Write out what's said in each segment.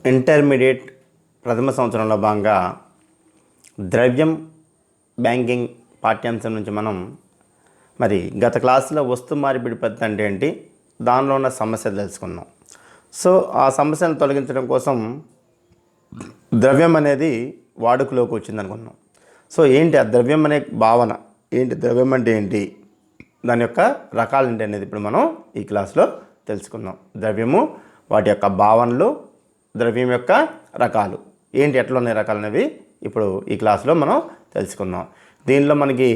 Intermediate ప్రథమ సంవత్సరంలో భాగంగా ద్రవ్యం బ్యాంకింగ్ పాఠ్యాంశం నుంచి మనం గత క్లాసులో వస్తు మార్పిడి పద్ధతి అంటే ఏంటి, దానిలో ఉన్న సమస్యలు తెలుసుకున్నాం. సో ఆ సమస్యను తొలగించడం కోసం ద్రవ్యం అనేది వాడుకలోకి వచ్చింది అనుకున్నాం. సో ఏంటి ఆ ద్రవ్యం అనే భావన ఏంటి, ద్రవ్యం అంటే ఏంటి, దాని యొక్క రకాలు ఏంటి అనేది ఇప్పుడు మనం ఈ క్లాస్లో తెలుసుకుందాం. ద్రవ్యము, వాటి యొక్క భావనలు, ద్రవ్యం యొక్క రకాలు ఏంటి, ఎట్లా ఉన్నాయి రకాలు అనేవి ఇప్పుడు ఈ క్లాస్లో మనం తెలుసుకుందాం. దీనిలో మనకి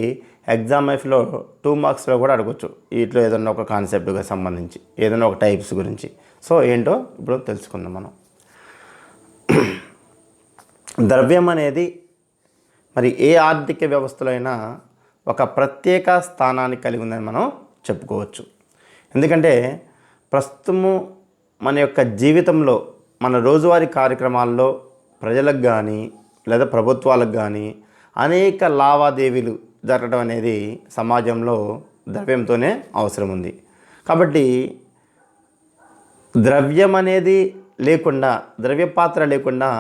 ఎగ్జామ్ లైఫ్లో 2 మార్క్స్లో కూడా అడగవచ్చు. వీటిలో ఏదైనా ఒక కాన్సెప్ట్గా సంబంధించి ఏదైనా ఒక టైప్స్ గురించి. సో ఏంటో ఇప్పుడు తెలుసుకుందాం మనం. ద్రవ్యం అనేది ఏ ఆర్థిక వ్యవస్థలో అయినా ఒక ప్రత్యేక స్థానాన్ని కలిగి ఉందని మనం చెప్పుకోవచ్చు. ఎందుకంటే ప్రస్తుతము మన యొక్క జీవితంలో, మన రోజువారీ కార్యక్రమాల్లో ప్రజలకు కానీ లేదా ప్రభుత్వాలకు కానీ అనేక లావాదేవీలు జరగడం అనేది సమాజంలో ద్రవ్యంతోనే అవసరం ఉంది. కాబట్టి ద్రవ్యం అనేది లేకుండా, ద్రవ్య పాత్ర లేకుండా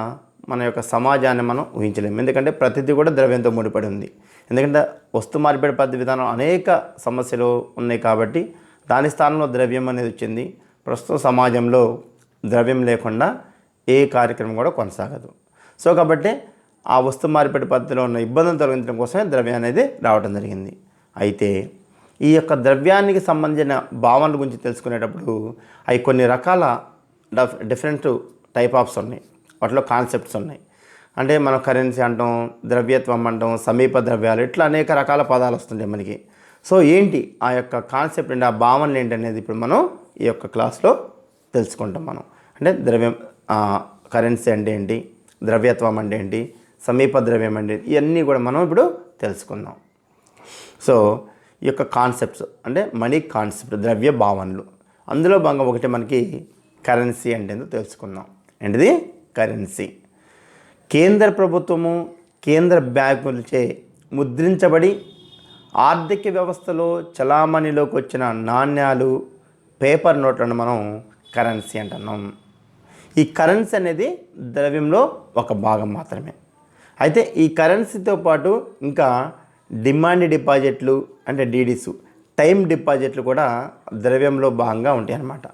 మన యొక్క సమాజాన్ని మనం ఊహించలేము. ఎందుకంటే ప్రతిదీ కూడా ద్రవ్యంతో ముడిపడి ఉంది. ఎందుకంటే వస్తు మార్పిడి పద్ధతి విధానం అనేక సమస్యలు ఉన్నాయి కాబట్టి దాని స్థానంలో ద్రవ్యం అనేది వచ్చింది. ప్రస్తుతం సమాజంలో ద్రవ్యం లేకుండా ఏ కార్యక్రమం కూడా కొనసాగదు. సో కాబట్టి ఆ వస్తు మార్పిడి పద్ధతిలో ఉన్న ఇబ్బందులు తొలగించడం కోసమే ద్రవ్యం అనేది రావడం జరిగింది. అయితే ఈ యొక్క ద్రవ్యానికి సంబంధించిన భావనల గురించి తెలుసుకునేటప్పుడు అవి కొన్ని రకాల డిఫరెంట్ టైప్ ఆఫ్స్ ఉన్నాయి, వాటిలో కాన్సెప్ట్స్ ఉన్నాయి. అంటే మనం కరెన్సీ అంటాం, ద్రవ్యత్వం అంటాం, సమీప ద్రవ్యాలు, ఇట్లా అనేక రకాల పదాలు వస్తుంటాయి మనకి. సో ఏంటి ఆ యొక్క కాన్సెప్ట్ ఏంటి, ఆ భావనలు ఏంటి అనేది ఇప్పుడు మనం ఈ యొక్క క్లాస్లో తెలుసుకుంటాం. మనం అంటే ద్రవ్యం, కరెన్సీ అంటే ఏంటి, ద్రవ్యత్వం అంటే ఏంటి, సమీప ద్రవ్యం అంటే ఇవన్నీ కూడా మనం ఇప్పుడు తెలుసుకుందాం. సో ఈ యొక్క కాన్సెప్ట్స్ అంటే మనీ కాన్సెప్ట్, ద్రవ్య భావనలు, అందులో భాగంగా ఒకటి మనకి కరెన్సీ అంటే ఏంటో తెలుసుకుందాం. ఏంటిది కరెన్సీ? కేంద్ర ప్రభుత్వము, కేంద్ర బ్యాంకులచే ముద్రించబడి ఆర్థిక వ్యవస్థలో చలామణిలోకి వచ్చిన నాణ్యాలు, పేపర్ నోట్లను మనం కరెన్సీ అంటున్నాం. ఈ కరెన్సీ అనేది ద్రవ్యంలో ఒక భాగం మాత్రమే. అయితే ఈ కరెన్సీతో పాటు ఇంకా డిమాండ్ డిపాజిట్లు అంటే డీడీస్, టైం డిపాజిట్లు కూడా ద్రవ్యంలో భాగంగా ఉంటాయి అన్నమాట.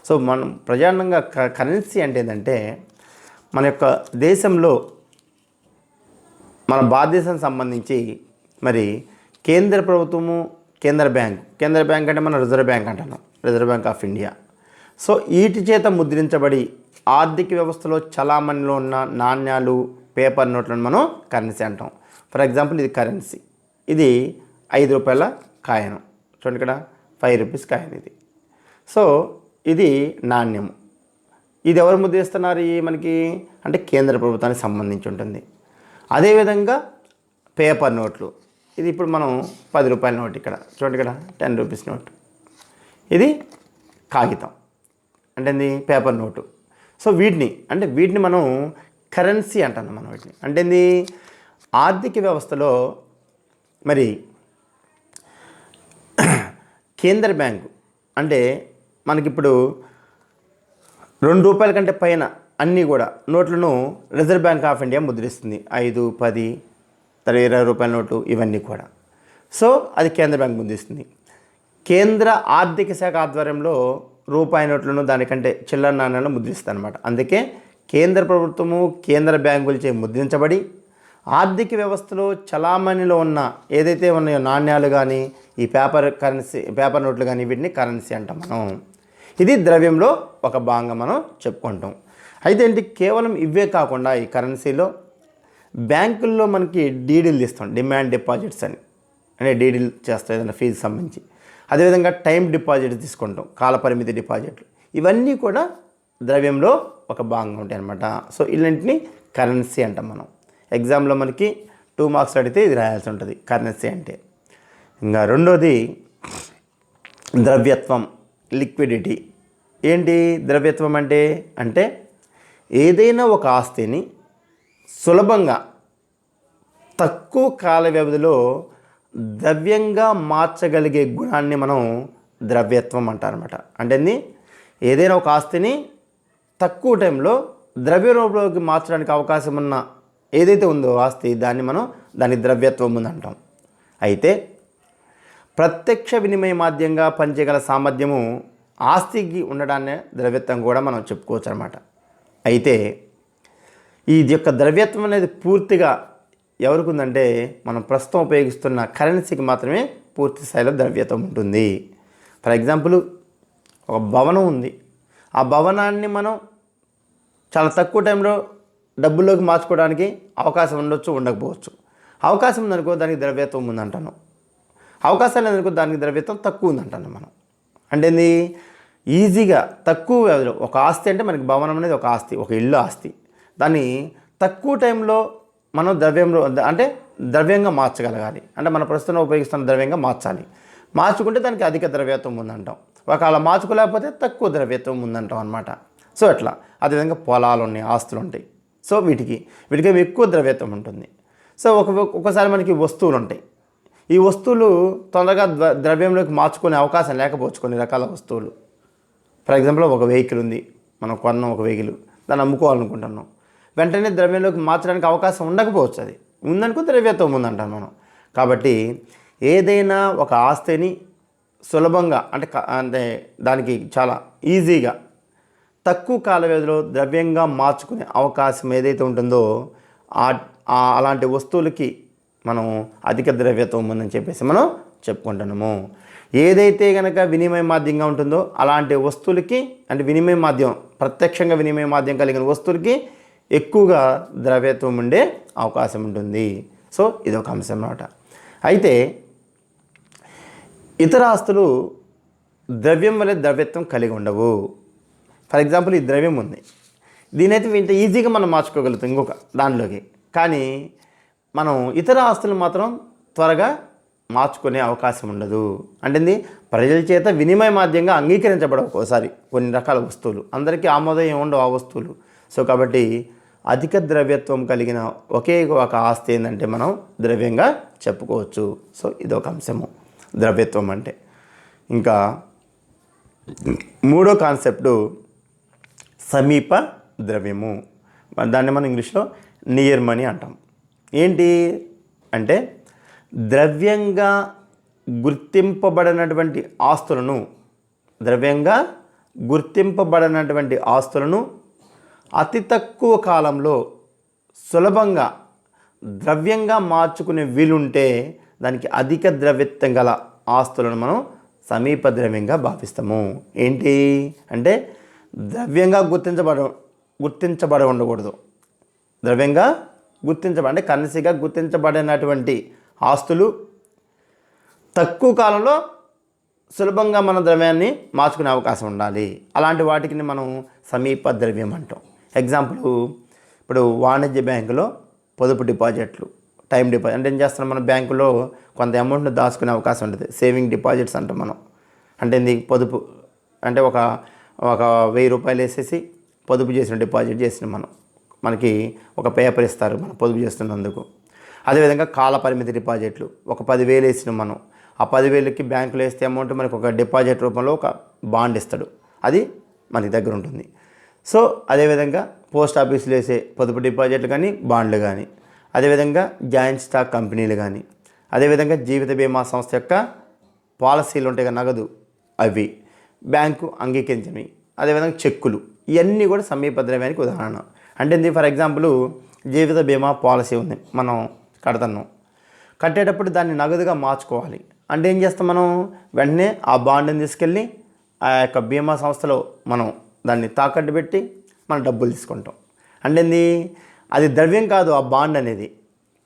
సో మనం ప్రధానంగా కరెన్సీ అంటే ఏంటంటే మన యొక్క దేశంలో, మన భారతదేశానికి సంబంధించి కేంద్ర ప్రభుత్వము, కేంద్ర బ్యాంక్ అంటే మనం రిజర్వ్ బ్యాంక్ అంటున్నాం, reserve bank of India. So వీటి చేత ముద్రించబడి ఆర్థిక వ్యవస్థలో చలామణిలో ఉన్న నాణ్యాలు, పేపర్ నోట్లను మనం కరెన్సీ అంటాం. ఫర్ ఎగ్జాంపుల్ ఇది కరెన్సీ, ఇది 5 రూపాయల కాయను, చూడండి ఇక్కడ 5 రూపీస్ కాయన్ ఇది. సో ఇది నాణ్యము. ఇది ఎవరు ముద్రిస్తున్నారు మనకి అంటే కేంద్ర ప్రభుత్వానికి సంబంధించి ఉంటుంది. అదేవిధంగా పేపర్ నోట్లు, ఇది ఇప్పుడు మనం 10 రూపాయల నోట్, ఇక్కడ చూడండి ఇక్కడ 10 రూపీస్ నోట్, ఇది కాగితం అంటే ఇది పేపర్ నోటు. సో వీటిని మనం కరెన్సీ అంటున్నాం. మనం వీటిని అంటే ఆర్థిక వ్యవస్థలో కేంద్ర బ్యాంకు అంటే మనకిప్పుడు 2 రూపాయల కంటే పైన అన్నీ కూడా నోట్లను రిజర్వ్ బ్యాంక్ ఆఫ్ ఇండియా ముద్రిస్తుంది. 5, 10, 20 రూపాయల నోటు ఇవన్నీ కూడా. సో అది కేంద్ర బ్యాంక్ ముద్రిస్తుంది. కేంద్ర ఆర్థిక శాఖ ఆధ్వర్యంలో రూపాయి నోట్లను, దానికంటే చిల్లర నాణ్యాలను ముద్రిస్తుంది అనమాట. అందుకే కేంద్ర ప్రభుత్వము, కేంద్ర బ్యాంకులచే ముద్రించబడి ఆర్థిక వ్యవస్థలో చలామణిలో ఉన్న ఏదైతే ఉన్నాయో నాణ్యాలు కానీ, ఈ పేపర్ నోట్లు కానీ, వీటిని కరెన్సీ అంటాం మనం. ఇది ద్రవ్యంలో ఒక భాగంగా మనం చెప్పుకుంటాం. అయితే ఏంటి, కేవలం ఇవే కాకుండా ఈ కరెన్సీలో బ్యాంకుల్లో మనకి డీడీలు ఇస్తాం, డిమాండ్ డిపాజిట్స్ అని, అంటే డీడీలు చేస్తాం ఏదైనా ఫీజు సంబంధించి. అదేవిధంగా టైం డిపాజిట్స్ తీసుకుంటాం, కాలపరిమితి డిపాజిట్లు, ఇవన్నీ కూడా ద్రవ్యంలో ఒక భాగంగా ఉంటాయి అన్నమాట. సో ఇలాంటిని కరెన్సీ అంటాం మనం. ఎగ్జామ్లో మనకి 2 మార్క్స్ అడిగితే ఇది రాయాల్సి ఉంటుంది కరెన్సీ అంటే. ఇంకా రెండోది ద్రవ్యత్వం, లిక్విడిటీ. ఏంటి ద్రవ్యత్వం అంటే ఏదైనా ఒక ఆస్తిని సులభంగా తక్కువ కాల వ్యవధిలో ద్రవ్యంగా మార్చగలిగే గుణాన్ని మనం ద్రవ్యత్వం అంటారన్నమాట. అంటే ఏదైనా ఒక ఆస్తిని తక్కువ టైంలో ద్రవ్య రూపంలోకి మార్చడానికి అవకాశం ఉన్న ఏదైతే ఉందో ఆస్తి దాని ద్రవ్యత్వం ఉందంటాం. అయితే ప్రత్యక్ష వినిమయ మాధ్యంగా పనిచేయగల సామర్థ్యము ఆస్తికి ఉండడాన్నే ద్రవ్యత్వం కూడా మనం చెప్పుకోవచ్చు అనమాట. అయితే ఈ యొక్క ద్రవ్యత్వం అనేది పూర్తిగా ఎవరికి ఉందంటే మనం ప్రస్తుతం ఉపయోగిస్తున్న కరెన్సీకి మాత్రమే పూర్తి స్థాయిలో ద్రవ్యత్వం ఉంటుంది. ఫర్ ఎగ్జాంపుల్, ఒక భవనం ఉంది. ఆ భవనాన్ని మనం చాలా తక్కువ టైంలో డబ్బుల్లోకి మార్చుకోవడానికి అవకాశం ఉండొచ్చు, ఉండకపోవచ్చు. అవకాశం ఉందనుకో దానికి ద్రవ్యత్వం ఉందంటాను. అవకాశం లేదనుకో దానికి ద్రవ్యత్వం తక్కువ ఉందంటాను మనం. అంటే ఏంది, ఈజీగా తక్కువ వ్యవధిలో ఒక ఆస్తి అంటే మనకి భవనం అనేది ఒక ఆస్తి, ఒక ఇల్లు ఆస్తి. దాన్ని తక్కువ టైంలో మనం ద్రవ్యంగా మార్చగలగాలి. అంటే మన ప్రస్తుతం ఉపయోగిస్తున్న ద్రవ్యంగా మార్చాలి. మార్చుకుంటే దానికి అధిక ద్రవ్యత్వం ఉందంటాం. ఒకవేళ మార్చుకోలేకపోతే తక్కువ ద్రవ్యత్వం ఉందంటాం అనమాట. సో అట్లా అదేవిధంగా పొలాలు ఉన్నాయి, ఆస్తులు ఉంటాయి. సో వీటికి ఎక్కువ ద్రవ్యత్వం ఉంటుంది. సో ఒక్కొక్కసారి మనకి వస్తువులు ఉంటాయి. ఈ వస్తువులు తొందరగా ద్రవ్యంలోకి మార్చుకునే అవకాశం లేకపోవచ్చు కొన్ని రకాల వస్తువులు. ఫర్ ఎగ్జాంపుల్, ఒక వెహికల్ ఉంది, మనం కొన్నాం ఒక వెహికల్, దాన్ని అమ్ముకోవాలనుకుంటున్నాం. వెంటనే ద్రవ్యంలోకి మార్చడానికి అవకాశం ఉండకపోవచ్చు. అది ఉందనుకో ద్రవ్యత్వం ఉందంటాం మనం. కాబట్టి ఏదైనా ఒక ఆస్తిని సులభంగా అంటే దానికి చాలా ఈజీగా తక్కువ కాల వ్యవధిలో ద్రవ్యంగా మార్చుకునే అవకాశం ఏదైతే ఉంటుందో అలాంటి వస్తువులకి మనం అధిక ద్రవ్యత్వం ఉందని చెప్పేసి మనం చెప్పుకుంటున్నాము. ఏదైతే కనుక వినిమయ మాధ్యంగా ఉంటుందో అలాంటి వస్తువులకి, అంటే వినిమయ మాధ్యం ప్రత్యక్షంగా వినిమయ మాధ్యం కలిగిన వస్తువులకి ఎక్కువగా ద్రవ్యత్వం ఉండే అవకాశం ఉంటుంది. సో ఇదొక అంశం అన్నమాట. అయితే ఇతర ఆస్తులు ద్రవ్యం వల్ల ద్రవ్యత్వం కలిగి ఉండవు. ఫర్ ఎగ్జాంపుల్, ఈ ద్రవ్యం ఉంది, దీనైతే ఇంత ఈజీగా మనం మార్చుకోగలుగుతాం ఇంకొక దానిలోకి. కానీ మనం ఇతర ఆస్తులు మాత్రం త్వరగా మార్చుకునే అవకాశం ఉండదు. అంటే ప్రజల చేత వినిమయ మాధ్యంగా అంగీకరించబడవు ఒక్కోసారి కొన్ని రకాల వస్తువులు, అందరికీ ఆమోదం ఉండవు ఆ వస్తువులు. సో కాబట్టి అధిక ద్రవ్యత్వం కలిగిన ఒకే ఒక ఆస్తి ఏంటంటే మనం ద్రవ్యంగా చెప్పుకోవచ్చు. సో ఇదొక అంశము ద్రవ్యత్వం అంటే. ఇంకా మూడో కాన్సెప్టు సమీప ద్రవ్యము. దాన్ని మనం ఇంగ్లీష్లో నియర్ మనీ అంటాం. ఏంటి అంటే ద్రవ్యంగా గుర్తింపబడినటువంటి ఆస్తులను అతి తక్కువ కాలంలో సులభంగా ద్రవ్యంగా మార్చుకునే వీలుంటే దానికి అధిక ద్రవ్యత్వం గల ఆస్తులను మనం సమీప ద్రవ్యంగా భావిస్తాము. ఏంటి అంటే ద్రవ్యంగా గుర్తించబడి ఉండకూడదు. ద్రవ్యంగా అంటే కరెన్సీగా గుర్తించబడినటువంటి ఆస్తులు తక్కువ కాలంలో సులభంగా మన ద్రవ్యాన్ని మార్చుకునే అవకాశం ఉండాలి. అలాంటి వాటికి మనం సమీప ద్రవ్యం అంటాం. ఎగ్జాంపుల్, ఇప్పుడు వాణిజ్య బ్యాంకులో పొదుపు డిపాజిట్లు, టైం డిపాజిట్ అంటే ఏం చేస్తున్నాం, మన బ్యాంకులో కొంత అమౌంట్ని దాచుకునే అవకాశం ఉంటుంది. సేవింగ్ డిపాజిట్స్ అంటాం మనం. అంటే పొదుపు అంటే ఒక 1000 రూపాయలు వేసేసి పొదుపు చేసిన డిపాజిట్ చేసిన మనకి ఒక పేపర్ ఇస్తారు మనం పొదుపు చేస్తున్నందుకు. అదేవిధంగా కాల పరిమితి డిపాజిట్లు, ఒక 10,000 వేసిన మనం ఆ 10,000కి బ్యాంకులో వేస్తే అమౌంట్ మనకు ఒక డిపాజిట్ రూపంలో ఒక బాండ్ ఇస్తాడు, అది మనకి దగ్గర ఉంటుంది. సో అదేవిధంగా పోస్ట్ ఆఫీసులో వేసే పొదుపు డిపాజిట్లు కానీ బాండ్లు కానీ, అదేవిధంగా జాయింట్ స్టాక్ కంపెనీలు కానీ, అదేవిధంగా జీవిత బీమా సంస్థ యొక్క పాలసీలు ఉంటాయి కదా నగదు, అవి బ్యాంకు అంగీకరించినవి, అదేవిధంగా చెక్కులు, ఇవన్నీ కూడా సమీప ద్రవ్యానికి ఉదాహరణ. అంటే ఫర్ ఎగ్జాంపుల్, జీవిత బీమా పాలసీ ఉంది, మనం కడుతున్నాం, కట్టేటప్పుడు దాన్ని నగదుగా మార్చుకోవాలి అంటే ఏం చేస్తాం, మనం వెంటనే ఆ బాండ్ని తీసుకెళ్ళి ఆ యొక్క బీమా సంస్థలో మనం దాన్ని తాకట్టు పెట్టి మనం డబ్బులు తీసుకుంటాం. అంటే అది ద్రవ్యం కాదు ఆ బాండ్ అనేది,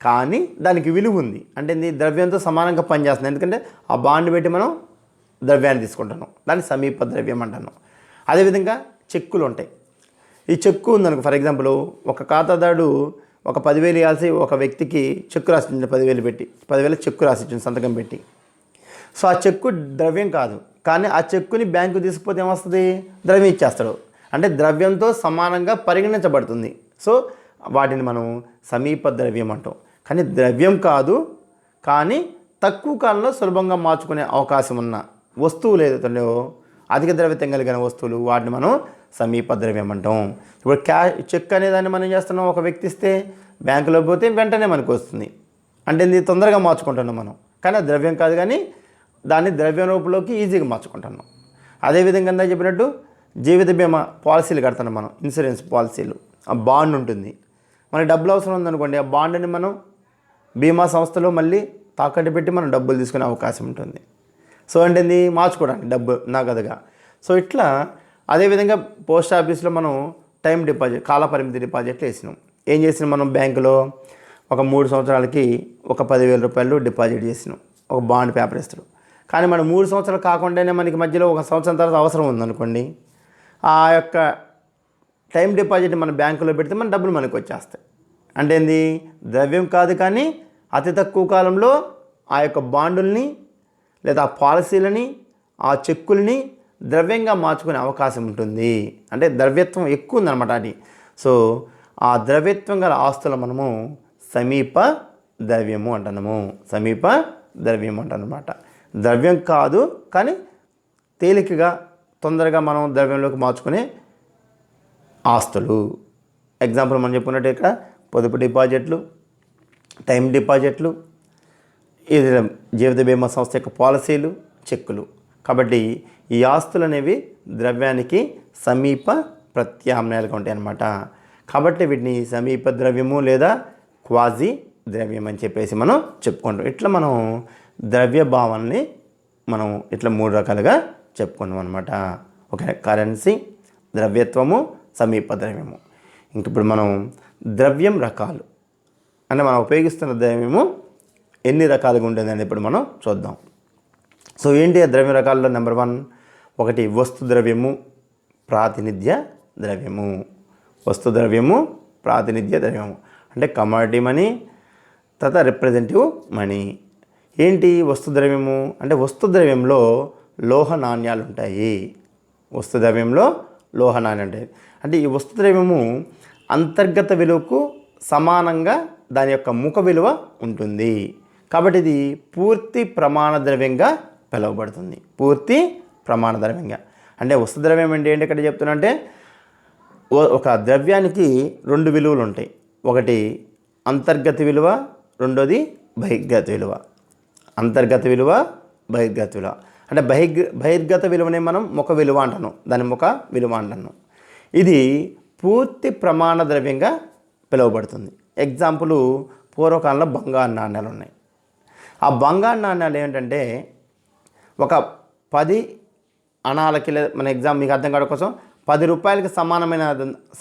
కానీ దానికి విలువ ఉంది. అంటే ద్రవ్యంతో సమానంగా పనిచేస్తుంది, ఎందుకంటే ఆ బాండ్ పెట్టి మనం ద్రవ్యాన్ని తీసుకుంటున్నాం, దాన్ని సమీప ద్రవ్యం అంటున్నాం. అదేవిధంగా చెక్కులు ఉంటాయి. ఈ చెక్కు ఉందనుకో, ఫర్ ఎగ్జాంపుల్ ఒక ఖాతాదారుడు ఒక 10,000 ఇవ్వాల్సి ఒక వ్యక్తికి చెక్కు రాసిచ్చింది, 10,000 పెట్టి 10,000 చెక్కు రాసిచ్చింది సంతకం పెట్టి. సో ఆ చెక్కు ద్రవ్యం కాదు, కానీ ఆ చెక్కుని బ్యాంకు తీసుకుపోతే ఏమొస్తుంది, ద్రవ్యం ఇచ్చేస్తాడు. అంటే ద్రవ్యంతో సమానంగా పరిగణించబడుతుంది. సో వాటిని మనం సమీప ద్రవ్యం అంటాం. కానీ ద్రవ్యం కాదు, కానీ తక్కువ కాలంలో సులభంగా మార్చుకునే అవకాశం ఉన్న వస్తువులు ఏదైతే ఉన్నాయో, అధిక ద్రవ్యత్వం కలిగిన వస్తువులు, వాటిని మనం సమీప ద్రవ్యం అంటాం. ఇప్పుడు చెక్ అనేదాన్ని మనం ఏం చేస్తున్నాం, ఒక వ్యక్తి ఇస్తే బ్యాంకులో పోతే వెంటనే మనకు వస్తుంది, అంటే ఇది తొందరగా మార్చుకుంటున్నాం మనం. కానీ అది ద్రవ్యం కాదు, కానీ దాన్ని ద్రవ్యం రూపంలోకి ఈజీగా మార్చుకుంటున్నాం. అదేవిధంగా ఇందాక చెప్పినట్టు జీవిత బీమా పాలసీలు కడుతున్నాం మనం, ఇన్సూరెన్స్ పాలసీలు. ఆ బాండ్ ఉంటుంది, మనకి డబ్బులు అవసరం ఉందనుకోండి, ఆ బాండ్ని మనం బీమా సంస్థలో మళ్ళీ తాకట్టు పెట్టి మనం డబ్బులు తీసుకునే అవకాశం ఉంటుంది. సో అంటే ఇది మార్చుకోవడానికి డబ్బు నగదుగా. సో ఇట్లా అదేవిధంగా పోస్ట్ ఆఫీస్లో మనం టైం డిపాజిట్, కాలపరిమితి డిపాజిట్లు వేసినాం. ఏం చేసినాం మనం, బ్యాంకులో ఒక 3 సంవత్సరాలకి ఒక 10,000 రూపాయలు డిపాజిట్ చేసినాం, ఒక బాండ్ పేపర్ ఇస్తారు. కానీ మనం 3 సంవత్సరాలు కాకుండానే మనకి మధ్యలో 1 సంవత్సరం తర్వాత అవసరం ఉందనుకోండి, ఆ యొక్క టైం డిపాజిట్ మన బ్యాంకులో పెడితే మన డబ్బులు మనకు వచ్చేస్తాయి. అంటే ఏంది, ద్రవ్యం కాదు, కానీ అతి తక్కువ కాలంలో ఆ యొక్క బాండుల్ని లేదా ఆ పాలసీలని ఆ చెక్కుల్ని ద్రవ్యంగా మార్చుకునే అవకాశం ఉంటుంది. అంటే ద్రవ్యత్వం ఎక్కువ ఉందన్నమాట అది. సో ఆ ద్రవ్యత్వం గల ఆస్తులు మనము సమీప ద్రవ్యము అంటున్నాము, సమీప ద్రవ్యం అంటనమాట. ద్రవ్యం కాదు, కానీ తేలికగా తొందరగా మనం ద్రవ్యంలోకి మార్చుకునే ఆస్తులు. ఎగ్జాంపుల్ మనం చెప్పుకున్నట్టు ఇక్కడ పొదుపు డిపాజిట్లు, టైం డిపాజిట్లు, ఇది జీవిత బీమా సంస్థ యొక్క పాలసీలు, చెక్కులు. కాబట్టి ఈ ఆస్తులు అనేవి ద్రవ్యానికి సమీప ప్రత్యామ్నాయాలుగా ఉంటాయి అన్నమాట. కాబట్టి వీటిని సమీప ద్రవ్యము లేదా క్వాజీ ద్రవ్యం అని చెప్పేసి మనం చెప్పుకుంటాం. ఇట్లా మనం ద్రవ్య భావాన్ని మనం ఇట్లా 3 రకాలుగా చెప్పుకున్నాం అనమాట. ఓకే, కరెన్సీ, ద్రవ్యత్వము, సమీప ద్రవ్యము. ఇంక ఇప్పుడు మనం ద్రవ్యం రకాలు అంటే మనం ఉపయోగిస్తున్న ద్రవ్యము ఎన్ని రకాలుగా ఉంటుందని ఇప్పుడు మనం చూద్దాం. సో ఏంటి ఆ ద్రవ్య రకాల్లో? నెంబర్ 1, ఒకటి వస్తు ద్రవ్యము, ప్రాతినిధ్య ద్రవ్యము. వస్తు ద్రవ్యము, ప్రాతినిధ్య ద్రవ్యము అంటే కమోడిటీ మనీ, తర్వాత రిప్రజెంటేటివ్ మనీ. ఏంటి వస్తు ద్రవ్యము అంటే, వస్తు ద్రవ్యంలో లోహ నాణ్యాలు ఉంటాయి. వస్తు ద్రవ్యంలో లోహ నాణ్యాలు ఉంటాయి. అంటే ఈ వస్తు ద్రవ్యము అంతర్గత విలువకు సమానంగా దాని యొక్క ముఖ విలువ ఉంటుంది. కాబట్టి ఇది పూర్తి ప్రమాణ ద్రవ్యంగా పిలువబడుతుంది. పూర్తి ప్రమాణ ద్రవ్యంగా అంటే వస్తు ద్రవ్యం అంటే ఏంటి ఇక్కడ చెప్తున్నా అంటే, ఒక ద్రవ్యానికి 2 విలువలు ఉంటాయి. ఒకటి అంతర్గత విలువ, రెండోది బహిర్గత విలువ. అంతర్గత విలువ, బహిర్గత విలువ. అంటే బహిర్గత విలువనే మనం ముఖ విలువ అంటాను, దాని ముఖ విలువ అంటాను. ఇది పూర్తి ప్రమాణ ద్రవ్యంగా పిలువబడుతుంది. ఎగ్జాంపుల్, పూర్వకాలంలో బంగారు నాణ్యాలు ఉన్నాయి. ఆ బంగారు నాణ్యాలు ఏంటంటే, ఒక 10 అణాలకి, మన ఎగ్జామ్ మీకు అర్థం కావడం కోసం 10 రూపాయలకి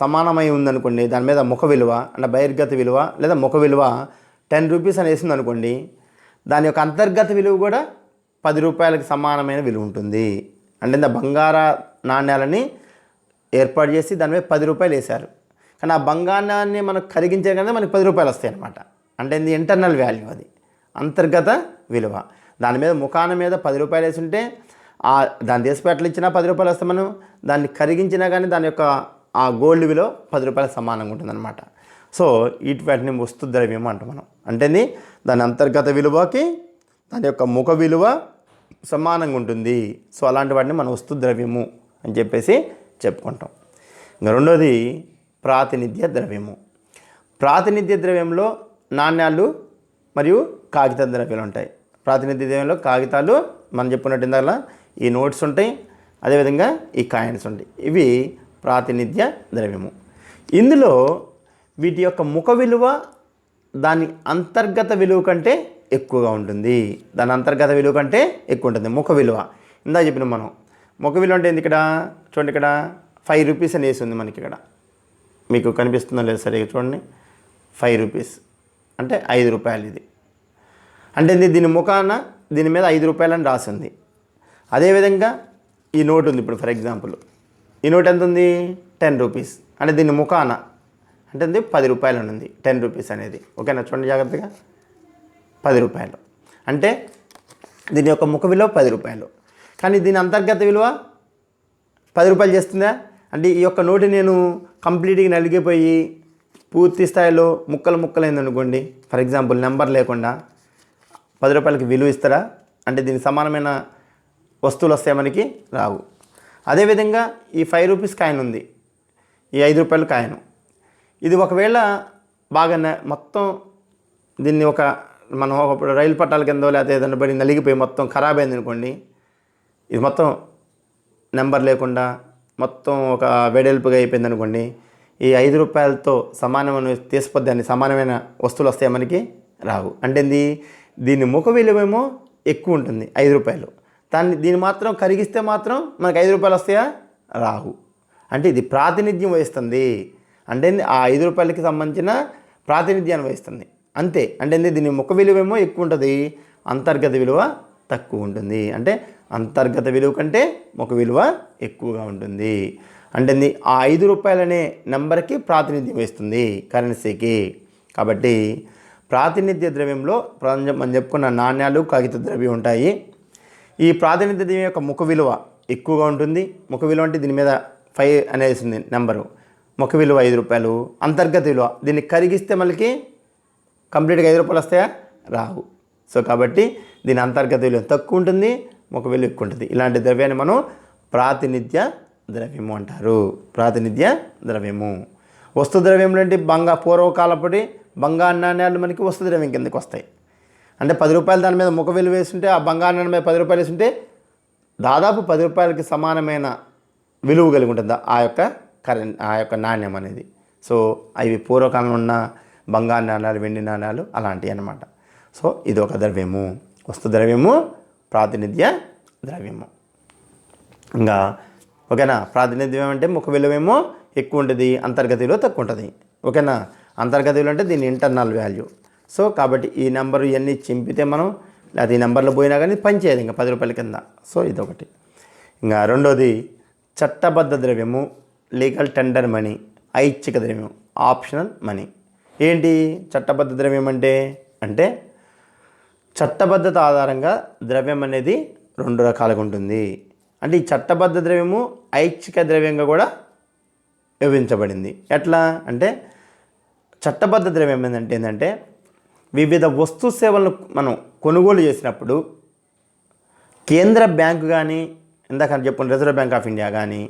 సమానమై ఉందనుకోండి, దాని మీద ముఖ విలువ అంటే బహిర్గత విలువ లేదా ముఖ విలువ 10 రూపీస్ అని వేసింది అనుకోండి, దాని యొక్క అంతర్గత విలువ కూడా 10 రూపాయలకి సమానమైన విలువ ఉంటుంది. అంటే బంగార నాణ్యాలని ఏర్పాటు చేసి దాని మీద 10 రూపాయలు వేశారు. కానీ ఆ బంగారాన్ని మనకు కరిగించే కనుక మనకి 10 రూపాయలు వస్తాయి అన్నమాట. అంటే ఇది ఇంటర్నల్ వాల్యూ, అది అంతర్గత విలువ. దాని మీద ముఖాన మీద 10 రూపాయలు వేసి ఉంటే దాని దేశపేటలు ఇచ్చినా 10 రూపాయలు వస్తే, మనం దాన్ని కరిగించినా కానీ దాని యొక్క ఆ గోల్డ్ విలువ 10 రూపాయలకు సమానంగా ఉంటుందన్నమాట. సో వాటిని వస్తు ద్రవ్యం అంటాం మనం. అంటే దాని అంతర్గత విలువకి దాని యొక్క ముఖ విలువ సమానంగా ఉంటుంది. సో అలాంటి వాటిని మనం వస్తు ద్రవ్యము అని చెప్పేసి చెప్పుకుంటాం. ఇంకా రెండోది ప్రాతినిధ్య ద్రవ్యము. ప్రాతినిధ్య ద్రవ్యంలో నాణ్యాలు మరియు కాగిత ద్రవ్యాలు ఉంటాయి. ప్రాతినిధ్య ద్రవ్యంలో కాగితాలు మనం చెప్పుకున్నట్టు ఇందాక ఈ నోట్స్ ఉంటాయి, అదేవిధంగా ఈ కాయిన్స్ ఉంటాయి. ఇవి ప్రాతినిధ్య ద్రవ్యము. ఇందులో వీటి యొక్క ముఖ విలువ దాని అంతర్గత విలువ కంటే ఎక్కువగా ఉంటుంది. దాని అంతర్గత విలువ కంటే ఎక్కువ ఉంటుంది ముఖ విలువ. ఇందా చెప్పిన మనం ముఖ విలువ అంటే ఏంది, ఇక్కడ చూడండి, ఇక్కడ 5 రూపీస్ అని వేసి ఉంది మనకి. ఇక్కడ మీకు కనిపిస్తుందో లేదు సరిగా చూడండి, 5 రూపీస్ అంటే 5 రూపాయలు. ఇది అంటే దీని ముఖాన దీని మీద 5 రూపాయలని రాసింది. అదేవిధంగా ఈ నోట్ ఉంది. ఇప్పుడు ఫర్ ఎగ్జాంపుల్ ఈ నోట్ ఎంత ఉంది, 10 రూపీస్. అంటే దీని ముఖాన అంటే 10 రూపాయలు ఉంది 10 రూపీస్ అనేది. ఓకేనా, చూడండి జాగ్రత్తగా, 10 రూపాయలు. అంటే దీని యొక్క ముఖ విలువ 10 రూపాయలు. కానీ దీని అంతర్గత విలువ 10 రూపాయలు చేస్తుందా? అంటే ఈ యొక్క నోటు నేను కంప్లీట్గా నలిగిపోయి పూర్తి స్థాయిలో ముక్కలైంది అనుకోండి, ఫర్ ఎగ్జాంపుల్ నెంబర్ లేకుండా 10 రూపాయలకి విలువ ఇస్తారా? అంటే దీనికి సమానమైన వస్తువులు వస్తాయి మనకి? రావు. అదేవిధంగా ఈ 5 రూపీస్ కాయిన్ ఉంది, ఈ 5 రూపాయల కాయిన్, ఇది ఒకవేళ బాగా మొత్తం దీన్ని మనం ఒక రైలు పట్టాల కిందో లేకపోతే ఏదైనా పడి నలిగిపోయి మొత్తం ఖరాబ్ అయింది అనుకోండి, ఇది మొత్తం నెంబర్ లేకుండా మొత్తం ఒక వెడల్పుగా అయిపోయింది అనుకోండి, ఈ 5 రూపాయలతో సమానమైన తీసుకొద్దాన్ని సమానమైన వస్తువులు వస్తాయి మనకి రావు. అంటే దీని ముఖ విలువేమో ఎక్కువ ఉంటుంది 5 రూపాయలు, దీన్ని మాత్రం కరిగిస్తే మాత్రం మనకు 5 రూపాయలు వస్తాయా రావు. అంటే ఇది ప్రాతినిధ్యం వహిస్తుంది, అంటే ఆ 5 రూపాయలకి సంబంధించిన ప్రాతినిధ్యాన్ని వహిస్తుంది అంతే. అంటే దీని ముఖ విలువేమో ఎక్కువ ఉంటుంది, అంతర్గత విలువ తక్కువ ఉంటుంది. అంటే అంతర్గత విలువ కంటే ముఖ విలువ ఎక్కువగా ఉంటుంది. అంటే ఆ 5 రూపాయలనే నెంబర్కి ప్రాతినిధ్యం వహిస్తుంది కరెన్సీకి. కాబట్టి ప్రాతినిధ్య ద్రవ్యంలో మనం చెప్పుకున్న నాణ్యాలు, కాగిత ద్రవ్యం ఉంటాయి. ఈ ప్రాతినిధ్య ద్రవ్యం యొక్క ముఖ విలువ ఎక్కువగా ఉంటుంది. ముఖ విలువ అంటే దీని మీద 5 అనేది ఉంది నెంబరు, ముఖ విలువ 5 రూపాయలు. అంతర్గత విలువ దీన్ని కరిగిస్తే మనకి కంప్లీట్గా 5 రూపాయలు వస్తాయా రావు. సో కాబట్టి దీని అంతర్గత విలువ తక్కువ ఉంటుంది, ముఖ విలువ ఎక్కువ ఉంటుంది. ఇలాంటి ద్రవ్యాన్ని మనం ప్రాతినిధ్య ద్రవ్యము అంటారు. ప్రాతినిధ్య ద్రవ్యము. వస్తు ద్రవ్యంలో అంటే పూర్వకాలపటి బంగారు నాణ్యాలు మనకి వస్తు ద్రవ్యం కిందకి వస్తాయి. అంటే 10 రూపాయలు దాని మీద ముఖ విలువ వేస్తుంటే, ఆ బంగారు నాణ్యం మీద 10 రూపాయలు వేస్తుంటే దాదాపు 10 రూపాయలకి సమానమైన విలువ కలిగి ఉంటుంది ఆ యొక్క నాణ్యం అనేది. సో అవి పూర్వకాలంలో ఉన్న బంగారు నాణ్యాలు, వెండి నాణ్యాలు అలాంటివి అన్నమాట. సో ఇది ఒక ద్రవ్యము, వస్తు ద్రవ్యము, ప్రాతినిధ్య ద్రవ్యము. ఇంకా ఓకేనా. ప్రాతినిధ్యం అంటే ముఖ విలువేమో ఎక్కువ ఉంటుంది, అంతర్గత విలువ తక్కువ ఉంటుంది. ఓకేనా. అంతర్గత విలువ అంటే దీని ఇంటర్నల్ వాల్యూ. సో కాబట్టి ఈ నెంబరు ఇవన్నీ చింపితే మనం, లేకపోతే ఈ నెంబర్లో పోయినా కానీ పనిచేయదు ఇంకా 10 రూపాయల కింద. సో ఇదొకటి. ఇంకా రెండోది చట్టబద్ధ ద్రవ్యము, లీగల్ టెండర్ మనీ, ఐచ్ఛిక ద్రవ్యం, ఆప్షనల్ మనీ. ఏంటి చట్టబద్ధ ద్రవ్యం అంటే చట్టబద్ధత ఆధారంగా ద్రవ్యం అనేది 2 రకాలుగా ఉంటుంది. అంటే ఈ చట్టబద్ధ ద్రవ్యము ఐచ్ఛిక ద్రవ్యంగా కూడా విభజించబడింది. ఎట్లా అంటే చట్టబద్ధ ద్రవ్యం ఏంటంటే వివిధ వస్తు సేవలను మనం కొనుగోలు చేసినప్పుడు కేంద్ర బ్యాంకు కానీ, ఇందాక చెప్పుకున్న రిజర్వ్ బ్యాంక్ ఆఫ్ ఇండియా కానీ,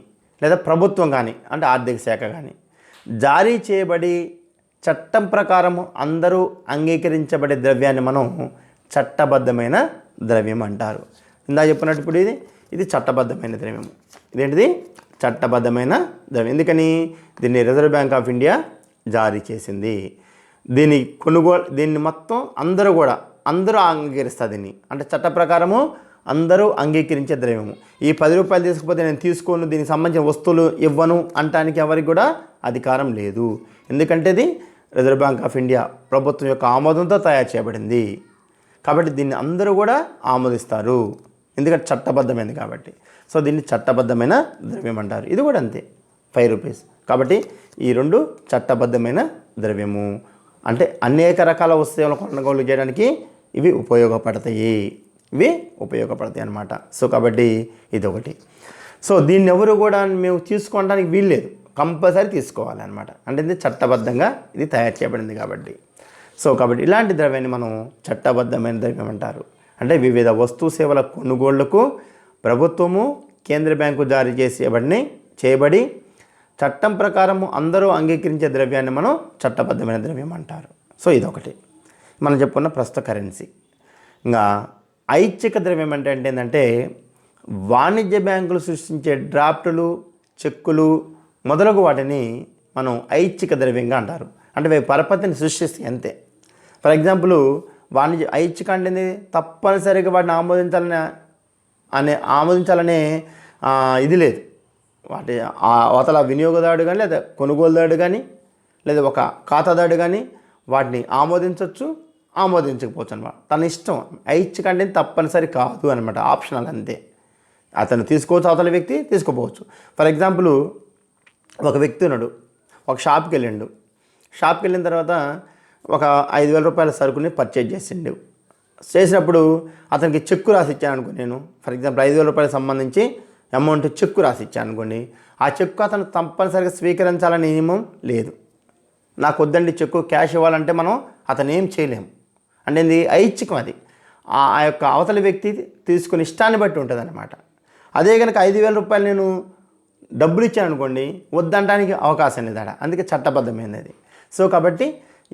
లేదా ప్రభుత్వం కానీ అంటే ఆర్థిక శాఖ కానీ జారీ చేయబడి చట్టం ప్రకారం అందరూ అంగీకరించబడే ద్రవ్యాన్ని మనం చట్టబద్ధమైన ద్రవ్యం అంటారు. ఇందాక చెప్పినట్టు ఇప్పుడు ఇది చట్టబద్ధమైన ద్రవ్యం. ఇదేంటిది చట్టబద్ధమైన ద్రవ్యం. ఎందుకని దీన్ని రిజర్వ్ బ్యాంక్ ఆఫ్ ఇండియా జారీ చేసింది. దీన్ని మొత్తం అందరూ అంగీకరిస్తారు దీన్ని. అంటే చట్ట ప్రకారము అందరూ అంగీకరించే ద్రవ్యము. ఈ 10 రూపాయలు తీసుకుపోతే నేను తీసుకోను, దీనికి సంబంధించిన వస్తువులు ఇవ్వను అంటానికి ఎవరికి కూడా అధికారం లేదు. ఎందుకంటే ఇది రిజర్వ్ బ్యాంక్ ఆఫ్ ఇండియా ప్రభుత్వం యొక్క ఆమోదంతో తయారు చేయబడింది. కాబట్టి దీన్ని అందరూ కూడా ఆమోదిస్తారు, ఎందుకంటే చట్టబద్ధమైనది కాబట్టి. సో దీన్ని చట్టబద్ధమైన ద్రవ్యం అంటారు. ఇది కూడా అంతే, 5 రూపీస్. కాబట్టి ఈ 2 చట్టబద్ధమైన ద్రవ్యము. అంటే అనేక రకాల వస్తువులను కొనుగోలు చేయడానికి ఇవి ఉపయోగపడతాయి అన్నమాట. సో కాబట్టి ఇది ఒకటి. సో దీన్ని ఎవరు కూడా మేము తీసుకోవడానికి వీల్లేదు, కంపల్సరీ తీసుకోవాలన్నమాట. అంటే ఇది చట్టబద్ధంగా ఇది తయారు చేయబడింది కాబట్టి. సో కాబట్టి ఇలాంటి ద్రవ్యాన్ని మనం చట్టబద్ధమైన ద్రవ్యం అంటారు. అంటే వివిధ వస్తు సేవల కొనుగోళ్లకు ప్రభుత్వము, కేంద్ర బ్యాంకు జారీ చేయబడి చట్టం ప్రకారము అందరూ అంగీకరించే ద్రవ్యాన్ని మనం చట్టబద్ధమైన ద్రవ్యం అంటారు. సో ఇదొకటి మనం చెప్పుకున్న ప్రస్తుత కరెన్సీ. ఇంకా ఐచ్ఛిక ద్రవ్యం అంటే ఏంటంటే వాణిజ్య బ్యాంకులు సృష్టించే డ్రాఫ్టులు, చెక్కులు మొదలగు వాటిని మనం ఐచ్ఛిక ద్రవ్యంగా అంటారు. అంటే అవి పరపతిని సృష్టిస్తాయి అంతే. ఫర్ ఎగ్జాంపుల్ ఐచ్ఛిక అంటే తప్పనిసరిగా వాటిని ఆమోదించాలనే ఇది లేదు. వాటి అవతల వినియోగదారుడు కానీ, లేదా కొనుగోలుదారుడు కానీ, లేదా ఒక ఖాతాదారుడు కానీ వాటిని ఆమోదించవచ్చు, ఆమోదించకపోవచ్చు అనమాట. తన ఇష్టం. ఐచ్ఛిక అంటే తప్పనిసరి కాదు అనమాట, ఆప్షనల్ అంతే. అతను తీసుకోవచ్చు, అవతల వ్యక్తి తీసుకోపోవచ్చు. ఫర్ ఎగ్జాంపుల్ ఒక వ్యక్తి ఉన్నాడు, ఒక షాప్కి వెళ్ళిన తర్వాత ఒక 5,000 రూపాయల సరుకుని పర్చేజ్ చేసినప్పుడు అతనికి చెక్కు రాసి ఇచ్చాను అనుకో. నేను ఫర్ ఎగ్జాంపుల్ 5,000 రూపాయలకు సంబంధించి అమౌంట్ చెక్కు రాసి ఇచ్చాను అనుకోండి. ఆ చెక్కు అతను తప్పనిసరిగా స్వీకరించాలని నియమం లేదు. నాకు వద్దండి చెక్కు, క్యాష్ ఇవ్వాలంటే మనం అతను ఏం చేయలేము. అంటే ఇది ఐచ్ఛికం. అది ఆ యొక్క అవతలి వ్యక్తి తీసుకుని ఇష్టాన్ని బట్టి ఉంటుంది అనమాట. అదే కనుక 5,000 రూపాయలు నేను డబ్బులు ఇచ్చాను అనుకోండి, వద్దంటానికి అవకాశం లేదు ఆడ. అందుకే చట్టబద్ధమైనది. సో కాబట్టి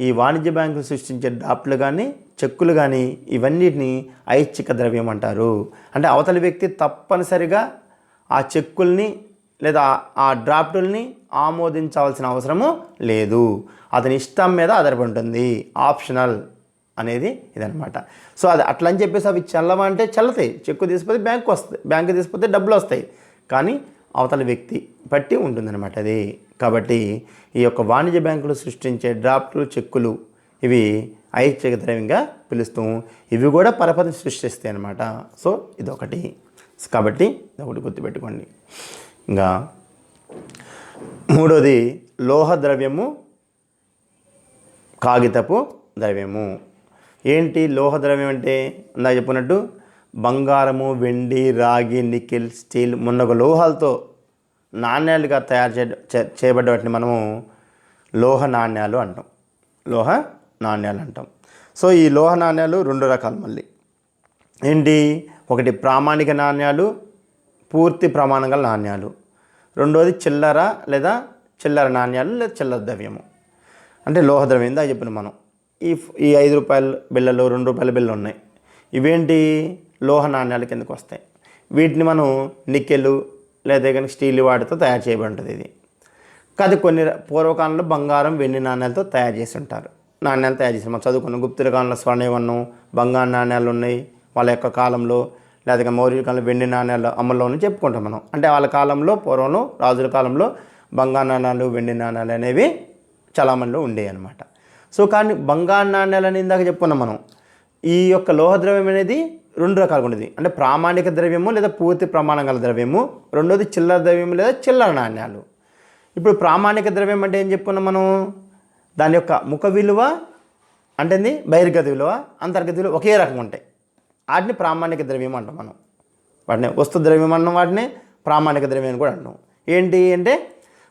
ఈ వాణిజ్య బ్యాంకులు సృష్టించే డ్రాఫ్ట్లు కానీ చెక్కులు కానీ ఇవన్నిటిని ఐచ్ఛిక ద్రవ్యం అంటారు. అంటే అవతలి వ్యక్తి తప్పనిసరిగా ఆ చెక్కుల్ని లేదా ఆ డ్రాఫ్టుల్ని ఆమోదించవలసిన అవసరము లేదు. అతని ఇష్టం మీద ఆధారపడి ఉంటుంది. ఆప్షనల్ అనేది ఇదనమాట. సో అది అట్లా అని చెప్పేసి అవి చెల్లవంటే చెల్లతాయి. చెక్కు తీసుకుపోతే బ్యాంకు వస్తాయి, బ్యాంకు తీసుకుపోతే డబ్బులు వస్తాయి. కానీ అవతల వ్యక్తి బట్టి ఉంటుందన్నమాట అది. కాబట్టి ఈ యొక్క వాణిజ్య బ్యాంకులు సృష్టించే డ్రాఫ్ట్లు చెక్కులు ఇవి ఐచ్ఛిక ద్రవ్యంగా పిలుస్తాం. ఇవి కూడా పరపతి సృష్టిస్తాయి అన్నమాట. సో ఇదొకటి. కాబట్టి ఇదొకటి గుర్తుపెట్టుకోండి. ఇంకా మూడోది లోహ ద్రవ్యము, కాగితపు ద్రవ్యము. ఏంటి లోహ ద్రవ్యం అంటే? ఇందాక చెప్పుకున్నట్టు బంగారము, వెండి, రాగి, నికెల్, స్టీల్ మున్నగు లోహాలతో నాణ్యాలుగా తయారు చేయబడ్డ వాటిని మనము లోహ నాణ్యాలు అంటాం. లోహ నాణ్యాలు అంటాం. సో ఈ లోహ నాణ్యాలు 2 రకాలు మళ్ళీ. ఏంటి? ఒకటి ప్రామాణిక నాణ్యాలు, పూర్తి ప్రమాణం గల నాణ్యాలు. రెండోది చిల్లర లేదా చిల్లర నాణ్యాలు లేదా చిల్లర ద్రవ్యము. అంటే లోహ ద్రవ్యం ఇందాక చెప్పిన మనం ఈ 5 రూపాయల బిళ్ళలు, 2 రూపాయల బిళ్ళలు ఉన్నాయి. ఇవేంటి? లోహ నాణ్యాల కిందకు వస్తాయి. వీటిని మనం నికెలు లేదా కనుక స్టీల్ వాటితో తయారు చేయబడి ఉంటుంది ఇది. కాదు కొన్ని పూర్వకాలంలో బంగారం, వెండి నాణ్యాలతో తయారు చేసి ఉంటారు. నాణ్యాలు తయారు చేసి మనం చదువుకున్నాం. గుప్తుల కాలంలో స్వర్ణయుగం బంగారు నాణ్యాలు ఉన్నాయి వాళ్ళ యొక్క కాలంలో. లేదా మౌర్య కాలంలో వెండి నాణ్యాలు అమల్లోనే చెప్పుకుంటాం మనం. అంటే వాళ్ళ కాలంలో పూర్వంలో రాజుల కాలంలో బంగారు నాణ్యాలు, వెండి నాణ్యాలు అనేవి చలామణిలో ఉండేవి అనమాట. సో కానీ బంగారు నాణ్యాలు అని ఇందాక చెప్పుకున్నాం మనం. ఈ యొక్క లోహ ద్రవ్యం అనేది 2 రకాలుగా ఉండేది. అంటే ప్రామాణిక ద్రవ్యము లేదా పూర్తి ప్రమాణం గల ద్రవ్యము. రెండోది చిల్లర ద్రవ్యము లేదా చిల్లర నాణ్యాలు. ఇప్పుడు ప్రామాణిక ద్రవ్యం అంటే ఏం చెప్పుకున్నాం మనం? దాని యొక్క ముఖ విలువ అంటే బహిర్గత విలువ, అంతర్గత విలువ ఒకే రకంగా ఉంటాయి. వాటిని ప్రామాణిక ద్రవ్యం అంటాం మనం. వాటిని వస్తు ద్రవ్యం అన్నాం, వాటిని ప్రామాణిక ద్రవ్యం అని కూడా అంటాం. ఏంటి అంటే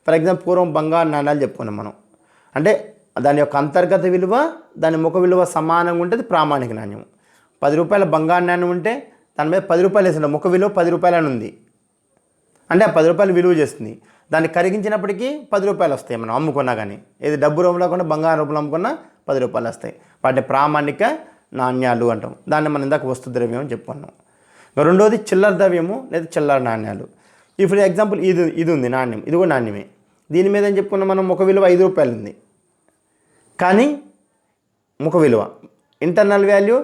ఫర్ ఎగ్జాంపుల్ పూర్వం బంగారు నాణ్యాలు చెప్పుకున్నాం మనం. అంటే దాని యొక్క అంతర్గత విలువ దాని ముఖ విలువ సమానంగా ఉంటుంది ప్రామాణిక నాణ్యం. 10 రూపాయల బంగారు నాణ్యం ఉంటే దాని మీద 10 రూపాయలు వేసిన ముఖ విలువ 10 రూపాయలు అని ఉంది. అంటే ఆ 10 రూపాయలు విలువ చేస్తుంది. దాన్ని కరిగించినప్పటికీ 10 రూపాయలు వస్తాయి మనం అమ్ముకున్నా కానీ. ఏది డబ్బు రూపంలో కూడా బంగారు రూపంలో అమ్ముకున్నా 10 రూపాయలు వస్తాయి. వాటిని ప్రామాణిక నాణ్యాలు అంటాం. దాన్ని మనం ఇందాక వస్తు ద్రవ్యం అని చెప్పుకున్నాం. రెండోది చిల్లర ద్రవ్యము లేదా చిల్లర నాణ్యాలు. ఇప్పుడు ఎగ్జాంపుల్ ఇది ఉంది నాణ్యం, ఇది కూడా నాణ్యమే. దీని మీద ఏం చెప్పుకున్నాం మనం? ముఖ విలువ 5 రూపాయలు ఉంది. కానీ ముఖ విలువ ఇంటర్నల్ వాల్యూ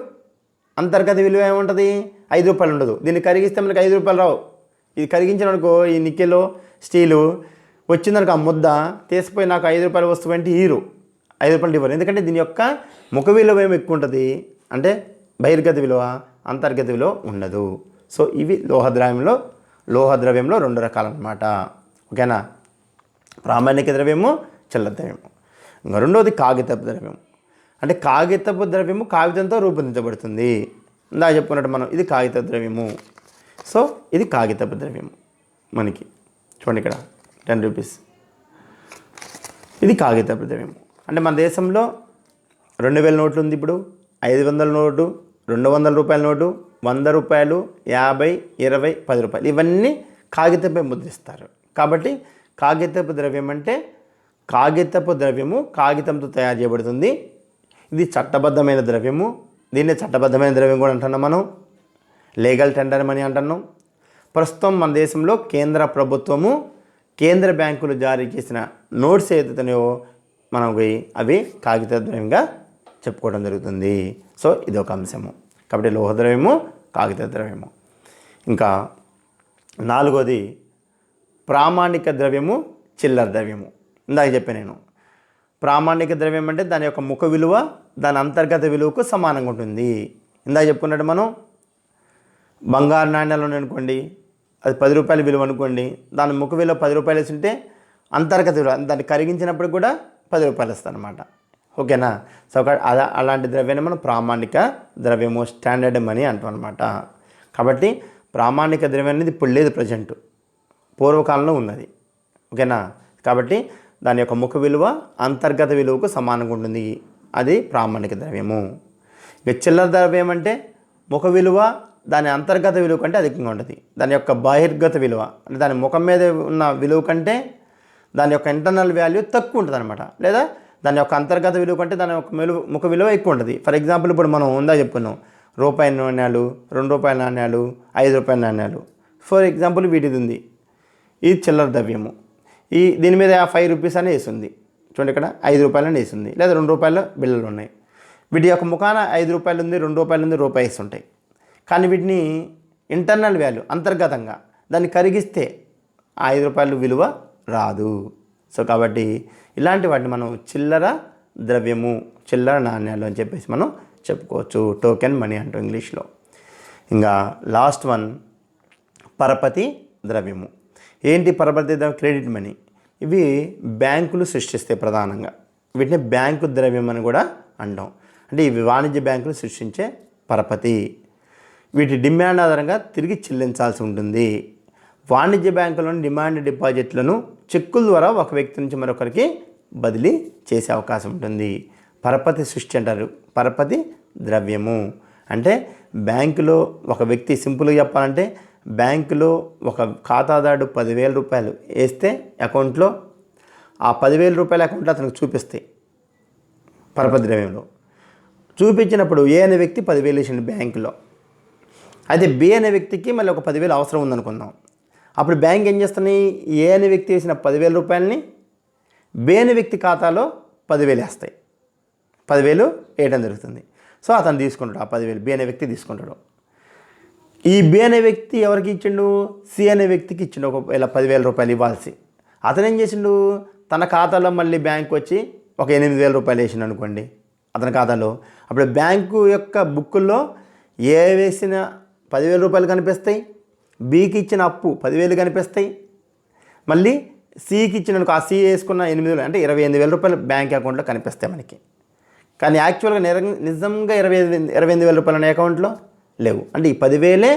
అంతర్గత విలువ ఏముంటుంది? 5 రూపాయలు ఉండదు. దీన్ని కరిగిస్తే మనకి 5 రూపాయలు రావు. ఇది కరిగించిననుకో ఈ నికెలు స్టీలు వచ్చిందనుకో ఆ ముద్ద తీసిపోయి నాకు 5 రూపాయల వస్తువు అంటే 5 రూపాయలు ఇవ్వరు. ఎందుకంటే దీని యొక్క ముఖ విలువ ఏమి ఎక్కువ ఉంటుంది అంటే బహిర్గత విలువ, అంతర్గత విలువ ఉండదు. సో ఇవి లోహ ద్రవ్యంలో 2 రకాలు అన్నమాట. ఓకేనా? ప్రామాణిక ద్రవ్యము, చిల్లర ద్రవ్యము. ఇంకా రెండోది కాగితపు ద్రవ్యం. అంటే కాగితపు ద్రవ్యము కాగితంతో రూపొందించబడుతుంది. ఇందాక చెప్పుకున్నట్టు మనం ఇది కాగితపు ద్రవ్యము. సో ఇది కాగితపు ద్రవ్యము. మనకి చూడండి ఇక్కడ 10 రూపీస్ ఇది కాగితపు ద్రవ్యము. అంటే మన దేశంలో 2000 నోట్లు ఉంది. ఇప్పుడు 500 నోటు, 200 రూపాయల నోటు, 100 రూపాయలు, 50, 20, 10 రూపాయలు ఇవన్నీ కాగితంపై ముద్రిస్తారు. కాబట్టి కాగితపు ద్రవ్యం అంటే కాగితపు ద్రవ్యము కాగితంతో తయారు చేయబడుతుంది. ఇది చట్టబద్ధమైన ద్రవ్యము. దీన్నే చట్టబద్ధమైన ద్రవ్యం కూడా అంటున్నాం మనం. లీగల్ టెండర్ మనీ అంటున్నాం. ప్రస్తుతం మన దేశంలో కేంద్ర ప్రభుత్వము, కేంద్ర బ్యాంకులు జారీ చేసిన నోట్స్ ఏదైతున్నాయో మనకి అవి కాగిత ద్రవ్యంగా చెప్పుకోవడం జరుగుతుంది. సో ఇది ఒక అంశము. కాబట్టి లోహ ద్రవ్యము, కాగిత ద్రవ్యము. ఇంకా 4వది ప్రామాణిక ద్రవ్యము, చిల్లర ద్రవ్యము. ఇందాక చెప్పాను నేను. ప్రామాణిక ద్రవ్యం అంటే దాని యొక్క ముఖ విలువ దాని అంతర్గత విలువకు సమానంగా ఉంటుంది. ఇందాక చెప్పుకున్నట్టు మనం బంగారు నాణ్యాలు అనుకోండి, అది 10 రూపాయల విలువ అనుకోండి, దాని ముఖ విలువ 10 రూపాయలు వేస్తుంటే అంతర్గత విలువ దాన్ని కరిగించినప్పుడు కూడా 10 రూపాయలు వస్తుంది అనమాట. ఓకేనా? సో అలాంటి ద్రవ్యాన్ని మనం ప్రామాణిక ద్రవ్యము, స్టాండర్డ్ మనీ అంటాం అనమాట. కాబట్టి ప్రామాణిక ద్రవ్యం అనేది ఇప్పుడు లేదు, ప్రజెంట్, పూర్వకాలంలో ఉన్నది. ఓకేనా? కాబట్టి దాని యొక్క ముఖ విలువ అంతర్గత విలువకు సమానంగా ఉంటుంది. అది ప్రామాణిక ద్రవ్యము. ఇక చిల్లర ద్రవ్యం అంటే ముఖ విలువ దాని అంతర్గత విలువ కంటే అధికంగా ఉంటుంది. దాని యొక్క బహిర్గత విలువ అంటే దాని ముఖం మీద ఉన్న విలువ కంటే దాని యొక్క ఇంటర్నల్ వాల్యూ తక్కువ ఉంటుంది అనమాట. లేదా దాని యొక్క అంతర్గత విలువ కంటే దాని యొక్క ముఖ విలువ ఎక్కువ ఉంటుంది. ఫర్ ఎగ్జాంపుల్ ఇప్పుడు మనం ఉందా చెప్పుకున్నాం, రూపాయి నాణ్యాలు, 2 రూపాయల నాణ్యాలు, 5 రూపాయల నాణ్యాలు. ఫర్ ఎగ్జాంపుల్ వీటిది ఉంది, ఇది చిల్లర ద్రవ్యము. దీని మీద 5 రూపీస్ అని వేసింది చూడండి, ఇక్కడ 5 రూపాయలని వేసింది, లేదా 2 రూపాయల బిళ్ళలు ఉన్నాయి. వీటి యొక్క ముఖాన 5 రూపాయలు ఉంది, 2 రూపాయలు ఉంది, రూపాయి ఉంటాయి. కానీ వీటిని ఇంటర్నల్ వాల్యూ అంతర్గతంగా దాన్ని కరిగిస్తే 5 రూపాయలు విలువ రాదు. సో కాబట్టి ఇలాంటి వాటిని మనం చిల్లర ద్రవ్యము, చిల్లర నాణ్యాలు అని చెప్పేసి మనం చెప్పుకోవచ్చు. టోకెన్ మనీ అంటూ ఇంగ్లీష్లో. ఇంకా లాస్ట్ వన్ పరపతి ద్రవ్యము. ఏంటి పరపతి ద్రవ్యం? Credit money. ఇవి బ్యాంకులు సృష్టిస్తాయి ప్రధానంగా. వీటిని బ్యాంకు ద్రవ్యం అని కూడా అంటాం. అంటే ఇవి వాణిజ్య బ్యాంకులు సృష్టించే పరపతి. వీటి డిమాండ్ ఆధారంగా తిరిగి చెల్లించాల్సి ఉంటుంది. వాణిజ్య బ్యాంకులోని డిమాండ్ డిపాజిట్లను చెక్కుల ద్వారా ఒక వ్యక్తి నుంచి మరొకరికి బదిలీ చేసే అవకాశం ఉంటుంది. పరపతి సృష్టి అంటారు. పరపతి ద్రవ్యము అంటే బ్యాంకులో ఒక వ్యక్తి, సింపుల్గా చెప్పాలంటే బ్యాంకులో ఒక ఖాతాదారుడు 10,000 రూపాయలు వేస్తే అకౌంట్లో ఆ 10,000 రూపాయల అకౌంట్లో అతనికి చూపిస్తాయి. పరపతి ద్రవ్యంలో చూపించినప్పుడు ఏ అనే వ్యక్తి 10,000 వేసిండు బ్యాంకులో. అయితే బి అనే వ్యక్తికి మళ్ళీ ఒక 10,000 అవసరం ఉందనుకుందాం. అప్పుడు బ్యాంక్ ఏం చేస్తున్నాయి, ఏ అనే వ్యక్తి వేసిన 10,000 రూపాయలని బి అనే వ్యక్తి ఖాతాలో 10,000 వేస్తాయి. 10,000 వేయడం జరుగుతుంది. సో అతను తీసుకుంటాడు, ఆ 10,000 బి అనే వ్యక్తి తీసుకుంటాడు. ఈ బి అనే వ్యక్తి ఎవరికి ఇచ్చిండు, సి అనే వ్యక్తికి ఇచ్చిండు. ఒకవేళ 10,000 రూపాయలు ఇవ్వాల్సి. అతను ఏం చేసిండు, తన ఖాతాలో మళ్ళీ బ్యాంక్ వచ్చి ఒక 8,000 రూపాయలు వేసిండు అనుకోండి అతని ఖాతాలో. అప్పుడు బ్యాంకు యొక్క బుక్కుల్లో ఏ వేసిన 10,000 రూపాయలు కనిపిస్తాయి, బికి ఇచ్చిన అప్పు 10,000 కనిపిస్తాయి, మళ్ళీ సికి ఇచ్చిన ఆ సి వేసుకున్న 8,000 అంటే 28,000 రూపాయలు బ్యాంక్ అకౌంట్లో కనిపిస్తాయి మనకి. కానీ యాక్చువల్గా నిజంగా 28,000 రూపాయలు అనే అకౌంట్లో లేవు. అంటే ఈ 10,000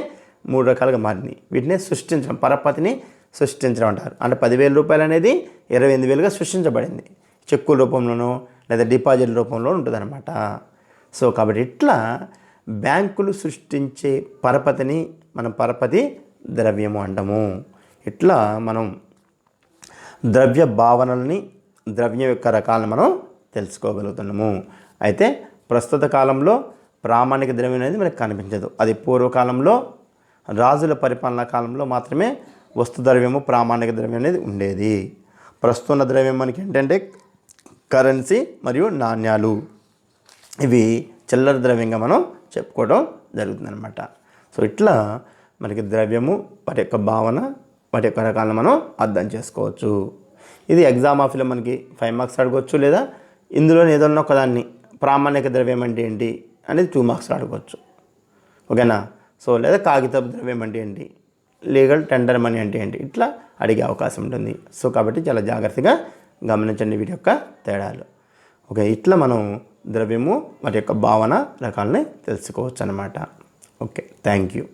3 రకాలుగా మారింది. వీటిని సృష్టించడం, పరపతిని సృష్టించడం అంటారు. అంటే 10,000 రూపాయలు అనేది 28,000గా సృష్టించబడింది. చెక్కుల రూపంలోనో లేదా డిపాజిట్ రూపంలో ఉంటుందన్నమాట. సో కాబట్టి ఇట్లా బ్యాంకులు సృష్టించే పరపతిని మనం పరపతి ద్రవ్యము అంటాము. ఇట్లా మనం ద్రవ్య భావనల్ని, ద్రవ్యం యొక్క రకాలను మనం తెలుసుకోగలుగుతున్నాము. అయితే ప్రస్తుత కాలంలో ప్రామాణిక ద్రవ్యం అనేది మనకు కనిపించదు. అది పూర్వకాలంలో రాజుల పరిపాలనా కాలంలో మాత్రమే వస్తు ద్రవ్యము, ప్రామాణిక ద్రవ్యం అనేది ఉండేది. ప్రస్తుత ద్రవ్యం మనకి ఏంటంటే కరెన్సీ మరియు నాణ్యాలు. ఇవి చిల్లర ద్రవ్యంగా మనం చెప్పుకోవడం జరుగుతుందన్నమాట. సో ఇట్లా మనకి ద్రవ్యము, వాటి యొక్క భావన, వాటి యొక్క రకాలను మనం అర్థం చేసుకోవచ్చు. ఇది ఎగ్జామ్ ఆఫ్లో మనకి 5 మార్క్స్ అడగవచ్చు, లేదా ఇందులో ఏదన్నా ఒకదాన్ని ప్రామాణిక ద్రవ్యం అంటే ఏంటి అనేది 2 మార్క్స్ అడగవచ్చు. ఓకేనా? సో లేదా కాగితపు ద్రవ్యం అంటే ఏంటి, లీగల్ టెండర్ మనీ అంటే ఏంటి, ఇట్లా అడిగే అవకాశం ఉంటుంది. సో కాబట్టి చాలా జాగ్రత్తగా గమనించండి వీటి యొక్క తేడాలు. ఓకే, ఇట్లా మనం ద్రవ్యము వాటి యొక్క భావన రకాలని తెలుసుకోవచ్చు అన్నమాట. Okay, thank you.